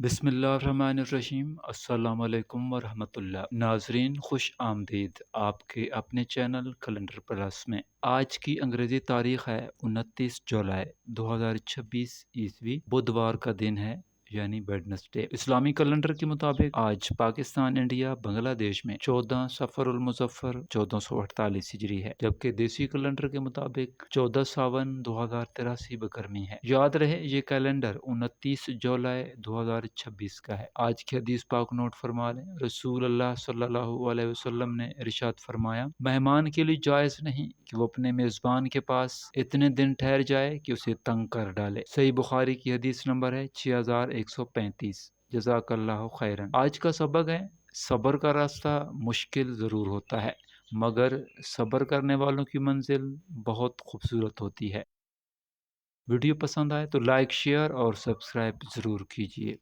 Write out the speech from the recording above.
بسم اللہ الرحمن الرحیم، السلام علیکم ورحمۃ اللہ۔ ناظرین خوش آمدید آپ کے اپنے چینل کیلنڈر پلس میں۔ آج کی انگریزی تاریخ ہے 29 جولائی 2026 بدھوار کا دن ہے، یعنی ویڈنسڈے۔ اسلامی کیلنڈر کے مطابق آج پاکستان، انڈیا، بنگلہ دیش میں 14 صفر المظفر 1448 ہجری ہے، جبکہ دیسی کیلنڈر کے مطابق 14 ساون 2083 بکرمی ہے۔ یاد رہے یہ کیلنڈر 29 جولائی 2026 کا ہے۔ آج کی حدیث پاک نوٹ فرما لیں۔ رسول اللہ صلی اللہ علیہ وسلم نے ارشاد فرمایا، مہمان کے لیے جائز نہیں کہ وہ اپنے میزبان کے پاس اتنے دن ٹھہر جائے کہ اسے تنگ کر ڈالے۔ صحیح بخاری کی حدیث نمبر ہے 6135۔ جزاک اللہ خیرن۔ آج کا سبق ہے، صبر کا راستہ مشکل ضرور ہوتا ہے، مگر صبر کرنے والوں کی منزل بہت خوبصورت ہوتی ہے۔ ویڈیو پسند آئے تو لائک، شیئر اور سبسکرائب ضرور کیجیے۔